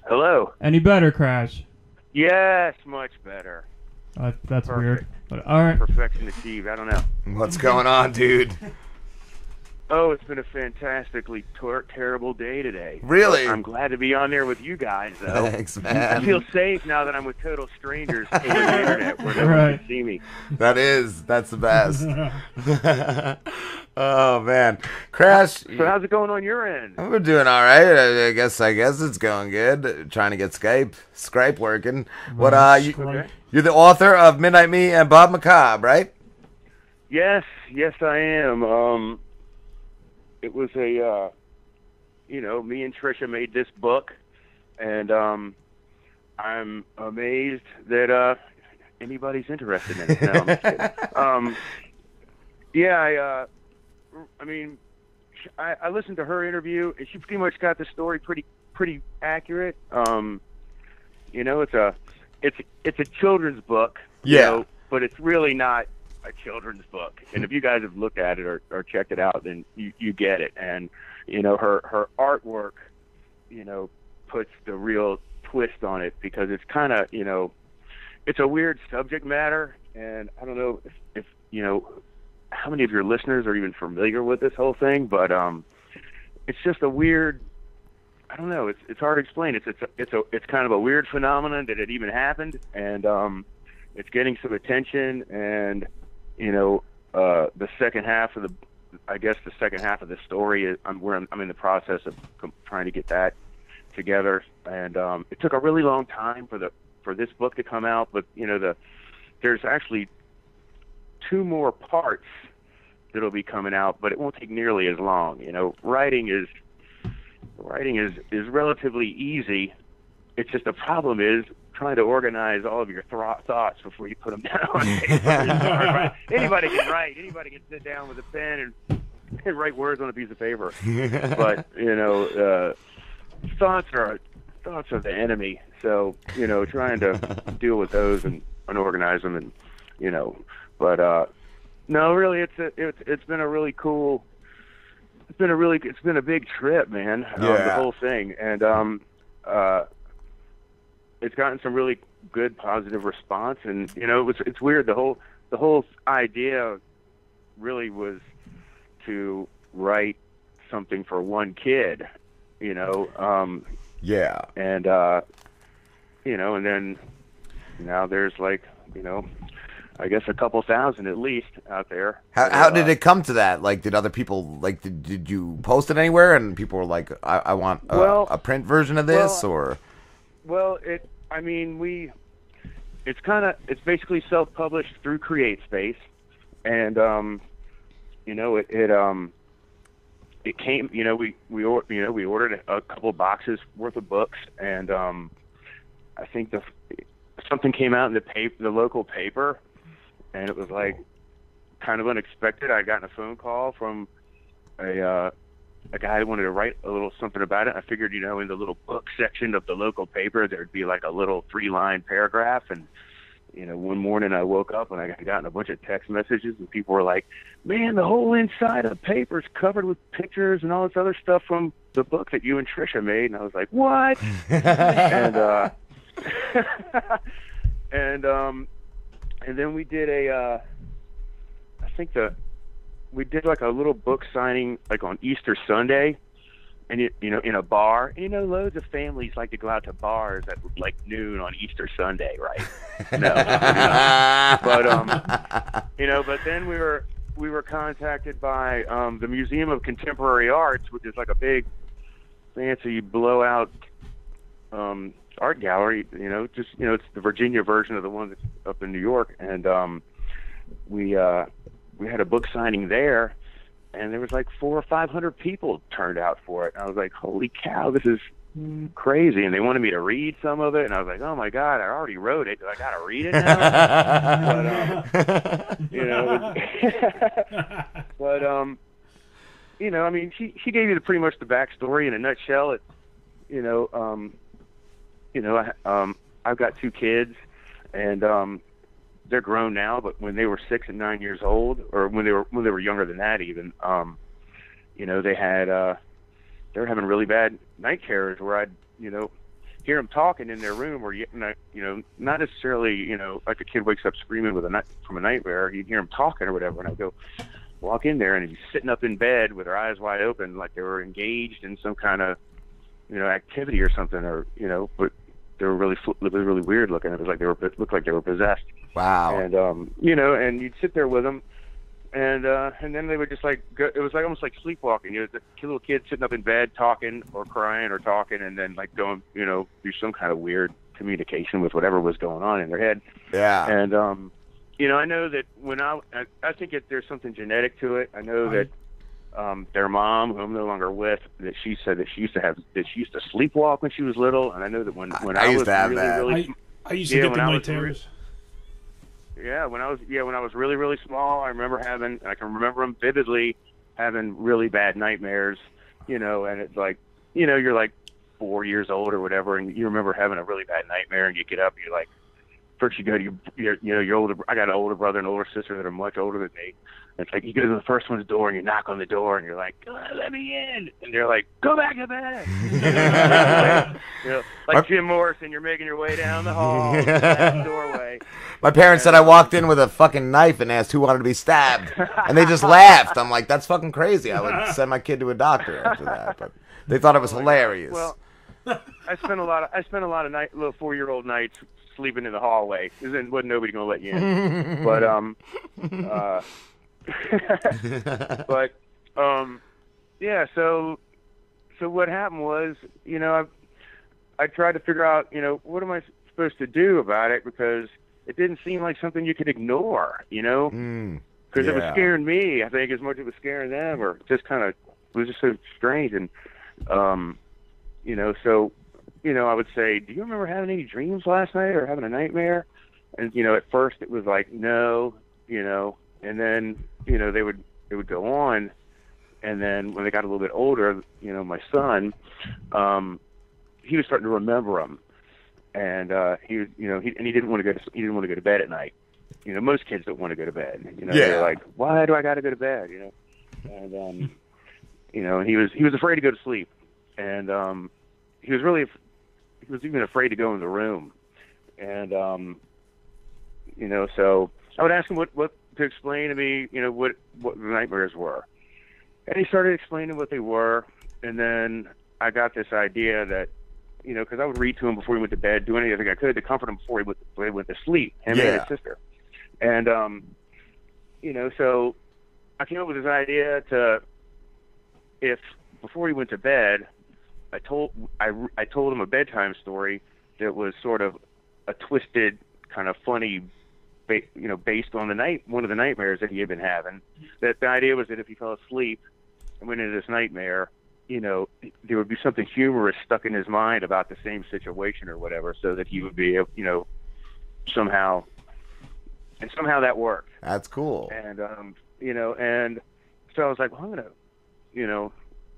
Hello. Any better, Crash? Yes, much better. That's Perfect. weird. But all right. Perfection achieved. I don't know. What's going on, dude? Oh, it's been a fantastically terrible day today. Really? I'm glad to be on there with you guys, though. Thanks, man. I feel safe now that I'm with total strangers over the internet where no one Right. can see me. That's the best. Oh man, Crash. So how's it going on your end? We're doing all right. I guess it's going good. Trying to get Skype working. What Okay. you're the author of Midnight Me and Bob Macabre, right? Yes, I am. It was a, me and Trisha made this book, and I'm amazed that anybody's interested in it. No, I'm just kidding. Yeah, I listened to her interview, and she pretty much got the story pretty accurate. It's a children's book, but it's really not a children's book. And if you guys have looked at it or checked it out, then you get it. And her artwork, puts the real twist on it, because it's kind of it's a weird subject matter, and I don't know if how many of your listeners are even familiar with this whole thing, but it's just a weird. I don't know. It's hard to explain. It's kind of a weird phenomenon that it even happened, and it's getting some attention. And the second half of the story is I'm in the process of trying to get that together, and it took a really long time for this book to come out. But there's actually 2 more parts that'll be coming out, but it won't take nearly as long. Writing is relatively easy. It's just the problem is trying to organize all of your thoughts before you put them down on paper. It's hard, right? Anybody can write. Anybody can sit down with a pen and write words on a piece of paper. But thoughts are the enemy. So trying to deal with those and organize them, and but no, really, it's been a really cool. It's been a big trip, man. The whole thing, and it's gotten some really good positive response, and it's weird. The whole idea really was to write something for one kid, and and then now there's I guess a couple thousand at least out there. How did it come to that? Did other people did you post it anywhere and people were like, I want a print version of this, or? Well, it's basically self-published through CreateSpace, and it came. We ordered a couple boxes worth of books, and I think something came out in the local paper. And it was kind of unexpected. I'd gotten a phone call from a guy who wanted to write a little something about it. I figured, in the little book section of the local paper, there'd be a little 3-line paragraph. And, one morning I woke up and I had gotten a bunch of text messages, and people were like, man, the whole inside of the paper's covered with pictures and all this other stuff from the book that you and Trisha made. And I was like, what? And then we did we did a little book signing on Easter Sunday, and in a bar. And loads of families like to go out to bars at noon on Easter Sunday, right? No, but then we were contacted by the Museum of Contemporary Arts, which is a big fancy blowout art gallery, it's the Virginia version of the one that's up in New York, and we had a book signing there, and there was 400 or 500 people turned out for it. And I was like, holy cow, this is crazy. And they wanted me to read some of it, and I was like, oh my God, I already wrote it. Do I gotta read it now? But she gave you pretty much the backstory in a nutshell. I've got 2 kids, and they're grown now. But when they were 6 and 9 years old, or when they were younger than that, even, they were having really bad night terrors where I'd, hear them talking in their room, or not necessarily like a kid wakes up screaming from a nightmare. You'd hear them talking or whatever, and I go walk in there, and he's sitting up in bed with their eyes wide open, like they were engaged in some kind of activity or something, or but they were really weird looking. It was like looked like they were possessed. Wow. And and you'd sit there with them, and then they would just like go, it was like almost like sleepwalking. The little kid sitting up in bed talking or crying or talking, and then like going through some kind of weird communication with whatever was going on in their head. Yeah. And I know that when I think there's something genetic to it. I know that their mom, who I'm no longer with, that she said that she used to sleepwalk when she was little, and I know that when I used was to have really, that. really I used to get the night terrors. When I was really, really small, I can remember them vividly, having really bad nightmares, and it's like, you're like 4 years old or whatever, and you remember having a really bad nightmare, and you get up, and you're like, first you go to your older, I got an older brother and older sister that are much older than me. It's like you go to the first one's door and you knock on the door and you're like, let me in. And they're like, go back to bed. Like Jim Morrison, you're making your way down the hall, to that doorway. My parents said I walked in with a fucking knife and asked who wanted to be stabbed. And they just laughed. I'm like, that's fucking crazy. I would send my kid to a doctor after that. But they thought it was hilarious. Well, I spent a lot of little 4-year-old nights sleeping in the hallway. Wasn't nobody gonna let you in. But yeah. So what happened was, I tried to figure out, what am I supposed to do about it, because it didn't seem like something you could ignore, because it was scaring me, I think, as much as it was scaring them, or just it was just so strange. And so I would say, do you remember having any dreams last night or having a nightmare? And at first it was like, no, and then they would go on, and then when they got a little bit older, my son, he was starting to remember them, and he didn't want to go to bed at night. Most kids don't want to go to bed. They're like, why do I got to go to bed? And he was afraid to go to sleep, and he was even afraid to go in the room, and so I would ask him what to explain to me, what the nightmares were. And he started explaining what they were, and then I got this idea that, because I would read to him before he went to bed, do anything I could to comfort him before he went to sleep, him and his sister. And, so I came up with this idea if before he went to bed, I told him a bedtime story that was sort of a twisted, kind of funny, based on one of the nightmares that he had been having. That the idea was that if he fell asleep and went into this nightmare, there would be something humorous stuck in his mind about the same situation or whatever, so that he would be able, somehow that worked. That's cool. And and so I was like, well, I'm gonna,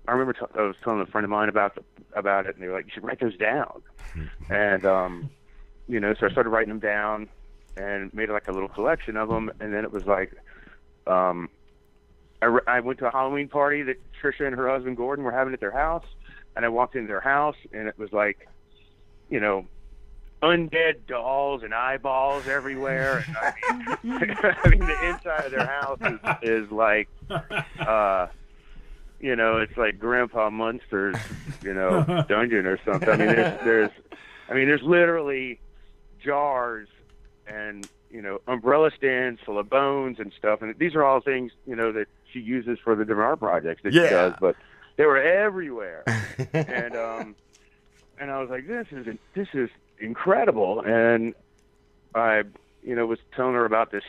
I remember I was telling a friend of mine about it, and they were like, you should write those down. And so I started writing them down and made like a little collection of them. And then it was like, I went to a Halloween party that Trisha and her husband Gordon were having at their house, and I walked into their house, and it was like, undead dolls and eyeballs everywhere. And I mean, the inside of their house is like, it's like Grandpa Munster's, dungeon or something. I mean, there's literally jars and, umbrella stands full of bones and stuff. And these are all things, that she uses for the different art projects that she does, but they were everywhere. And I was like, this is incredible. And I, was telling her about this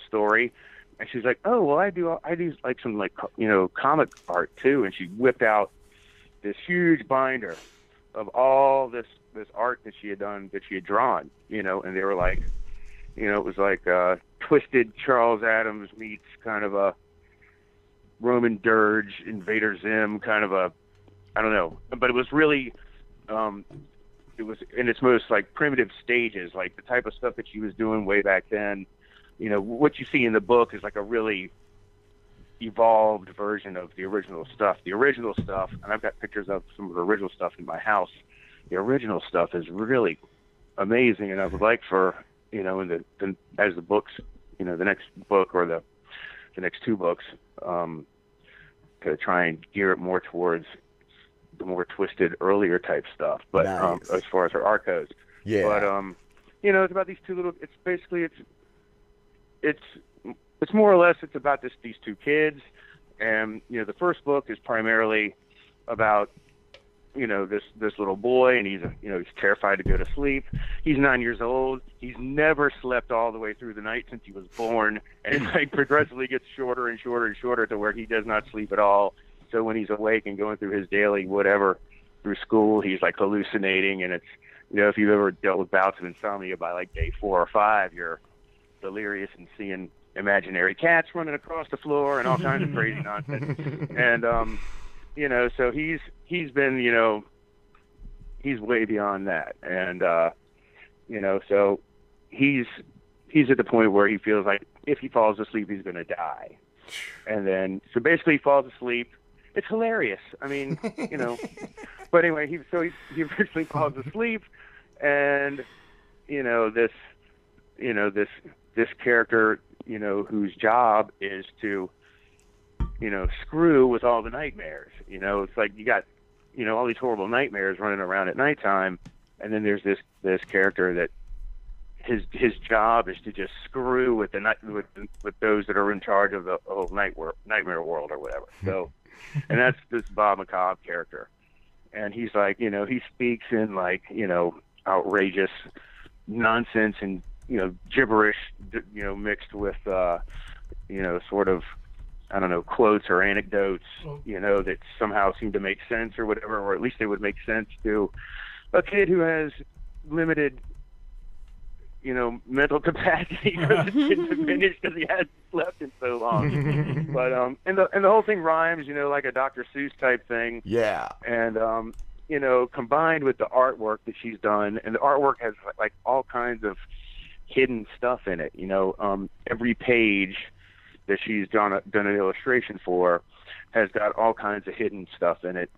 story. And she's like, oh, well, I do like some comic art too. And she whipped out this huge binder of all this art that she had done, that she had drawn, and they were like, it was like twisted Charles Addams meets kind of a Roman Dirge, Invader Zim, kind of a, I don't know, but it was really, it was in its most like primitive stages, like the type of stuff that she was doing way back then. What you see in the book is like a really evolved version of the original stuff. The original stuff, and I've got pictures of some of the original stuff in my house, the original stuff is really amazing, and I would like for, you know, as the books, you know, the next book or the next two books, to try and gear it more towards the more twisted earlier type stuff. But nice. As far as her art goes, yeah. But you know, it's about these two little. It's basically it's more or less it's about these two kids, and you know, the first book is primarily about, you know, this little boy, and he's terrified to go to sleep. He's 9 years old. He's never slept all the way through the night since he was born, and it like progressively gets shorter and shorter and shorter to where he does not sleep at all. So when he's awake and going through his daily whatever through school, he's like hallucinating, and it's, you know, if you've ever dealt with bouts of insomnia, by like day 4 or 5, you're delirious and seeing imaginary cats running across the floor and all kinds of crazy nonsense. And you know, so he's been, you know, he's way beyond that, and you know, so he's at the point where he feels like if he falls asleep, he's going to die, and then so basically he falls asleep. It's hilarious. I mean, you know, but anyway, he eventually falls asleep, and you know, this character, you know, whose job is to, you know, screw with all the nightmares. You know, it's like you got, you know, all these horrible nightmares running around at nighttime, and then there's this character that his job is to just screw with with those that are in charge of the whole nightmare world or whatever. So, and that's this Bob Macabre character, and he's like, you know, he speaks in like, you know, outrageous nonsense and, you know, gibberish, you know, mixed with you know, sort of, I don't know, quotes or anecdotes, you know, that somehow seem to make sense or whatever, or at least they would make sense to a kid who has limited, you know, mental capacity because it's been diminished because he hasn't slept in so long. But and the whole thing rhymes, you know, like a Dr. Seuss type thing. Yeah. And you know, combined with the artwork that she's done, and the artwork has like all kinds of hidden stuff in it. You know, every page that she's done an illustration for has got all kinds of hidden stuff in it,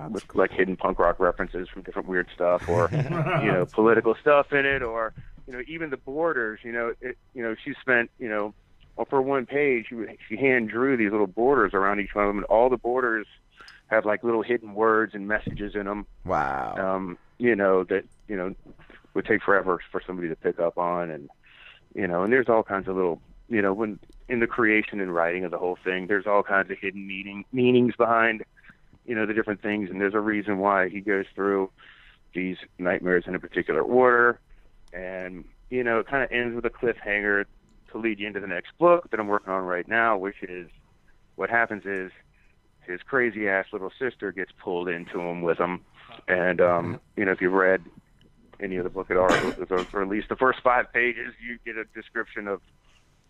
with like hidden punk rock references from different weird stuff, or you know, political stuff in it, or, you know, even the borders. You know, she spent, you know, for one page she hand drew these little borders around each one of them, and all the borders have like little hidden words and messages in them. Wow. You know, that, you know, would take forever for somebody to pick up on, and, you know, and there's all kinds of little, you know, when in the creation and writing of the whole thing, there's all kinds of hidden meanings behind, you know, the different things, and there's a reason why he goes through these nightmares in a particular order, and, you know, it kind of ends with a cliffhanger to lead you into the next book that I'm working on right now, which is, what happens is his crazy ass little sister gets pulled into him with him, and you know, if you've read any of the book at all, or at least the first 5 pages, you get a description of,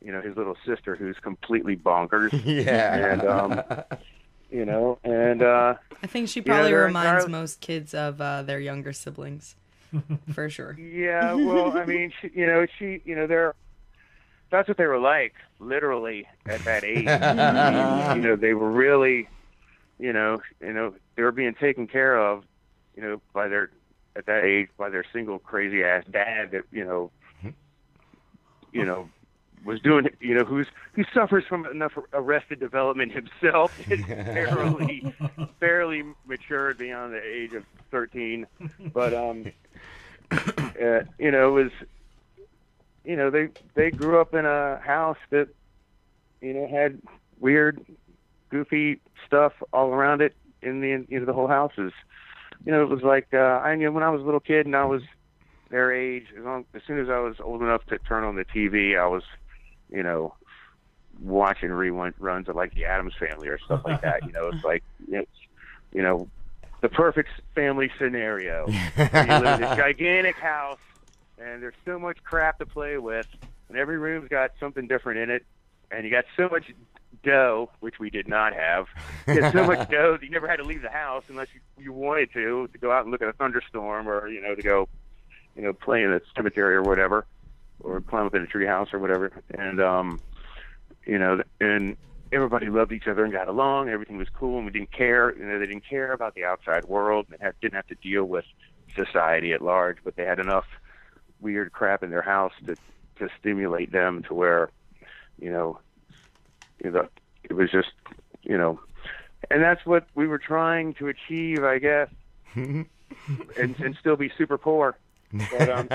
you know, his little sister who's completely bonkers. Yeah. And you know, and I think she probably reminds most kids of their younger siblings, for sure. Yeah. Well, I mean, you know, that's what they were like, literally, at that age. You know, they were really, you know, they were being taken care of, you know, at that age, by their single crazy ass dad that, you know, was doing, you know, who suffers from enough arrested development himself, is barely matured beyond the age of 13, but you know, it was, you know, they grew up in a house that, you know, had weird, goofy stuff all around it. The whole house is, you know, it was like, I knew when I was a little kid and I was their age, as soon as I was old enough to turn on the TV, I was, you know, watching reruns of like the Addams Family or stuff like that. You know, it's like, you know, the perfect family scenario. You live in this gigantic house, and there's so much crap to play with, and every room's got something different in it, and you got so much dough, which we did not have. You had so much dough that you never had to leave the house unless you wanted to go out and look at a thunderstorm, or, you know, to go, you know, play in a cemetery or whatever, or climb up in a tree house or whatever. And, you know, and everybody loved each other and got along. Everything was cool, and we didn't care. You know, they didn't care about the outside world, and didn't have to deal with society at large, but they had enough weird crap in their house to stimulate them to where, it was just, and that's what we were trying to achieve, I guess, and still be super poor. But,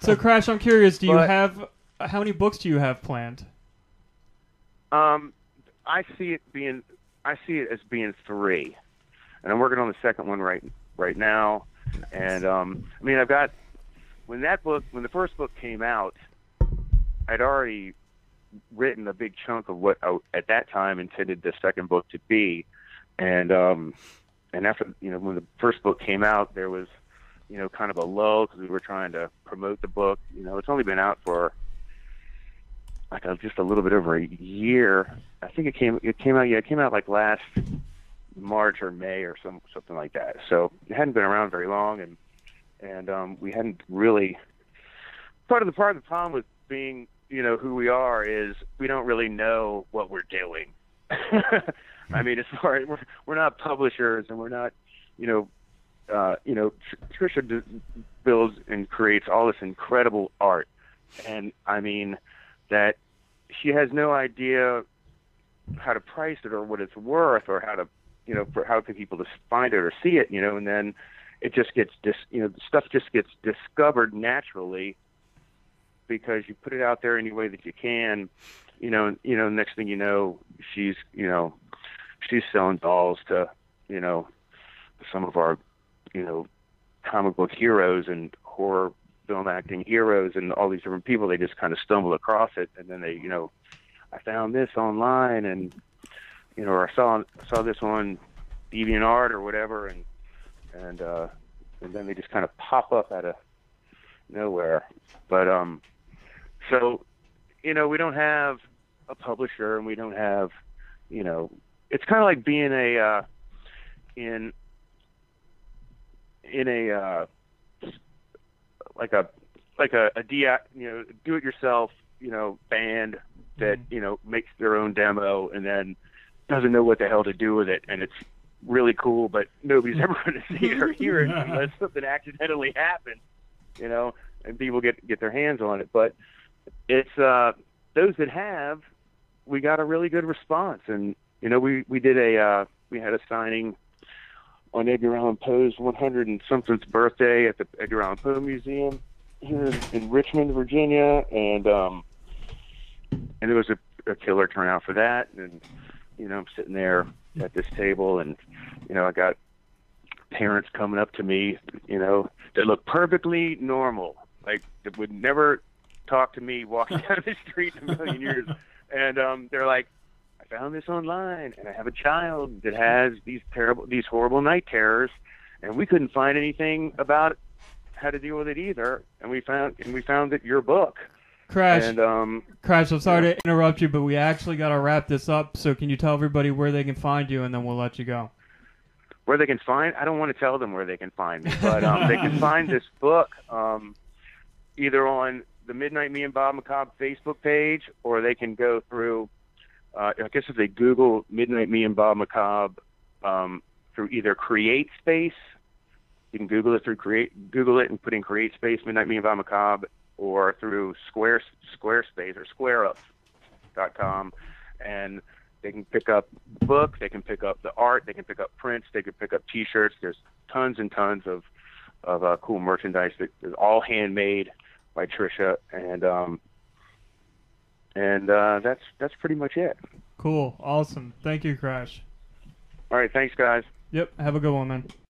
So, Crash, I'm curious. Do you have how many books do you have planned? I see it as being 3, and I'm working on the second one right now. And I've got when the first book came out, I'd already written a big chunk of what I, at that time, intended the second book to be, and after when the first book came out, there was kind of a lull because we were trying to promote the book. It's only been out for just a little bit over a year. I think it came out like last March or May or something like that. So it hadn't been around very long, and we hadn't really. Part of the problem with being who we are is we don't really know what we're doing. I mean, as far as we're not publishers, and we're not Trisha builds and creates all this incredible art, and I mean that she has no idea how to price it or what it's worth or how to for how can people just find it or see it, and then it just gets stuff just gets discovered naturally because you put it out there any way that you can, next thing you know, she's selling dolls to some of our comic book heroes and horror film acting heroes and all these different people. They just kind of stumble across it, and then they I found this online, and or I saw this on DeviantArt or whatever, and then they just kind of pop up out of nowhere. But so we don't have a publisher, and we don't have it's kind of like being a in a do it yourself band that makes their own demo and then doesn't know what the hell to do with it, and it's really cool, but nobody's ever going to see it or hear it unless something accidentally happens, and people get their hands on it. But it's those that have, we got a really good response, and we had a signing on Edgar Allan Poe's 100 and somethingth birthday at the Edgar Allan Poe Museum here in Richmond, Virginia, and there was a killer turnout for that, and I'm sitting there at this table, and I got parents coming up to me, that look perfectly normal, like that would never talk to me walking down the street in a million years, and they're like, I found this online, and I have a child that has these horrible night terrors, and we couldn't find anything about how to deal with it either, and we found that your book. Crash, and, Crash, I'm sorry to interrupt you, but we actually got to wrap this up, so can you tell everybody where they can find you, and then we'll let you go. Where they can find? I don't want to tell them where they can find me, but they can find this book either on the Midnight Me and Bob Macabre Facebook page, or they can go through, I guess if they Google Midnight Me and Bob Macabre through either CreateSpace, you can Google it and put in CreateSpace, Midnight Me and Bob Macabre, or through Squarespace or SquareUp.com, and they can pick up the book, they can pick up the art, they can pick up prints, they can pick up T-shirts. There's tons and tons of cool merchandise that is all handmade by Trisha, and that's pretty much it. Cool, awesome. Thank you, Crash. All right, thanks, guys. Yep, have a good one, man.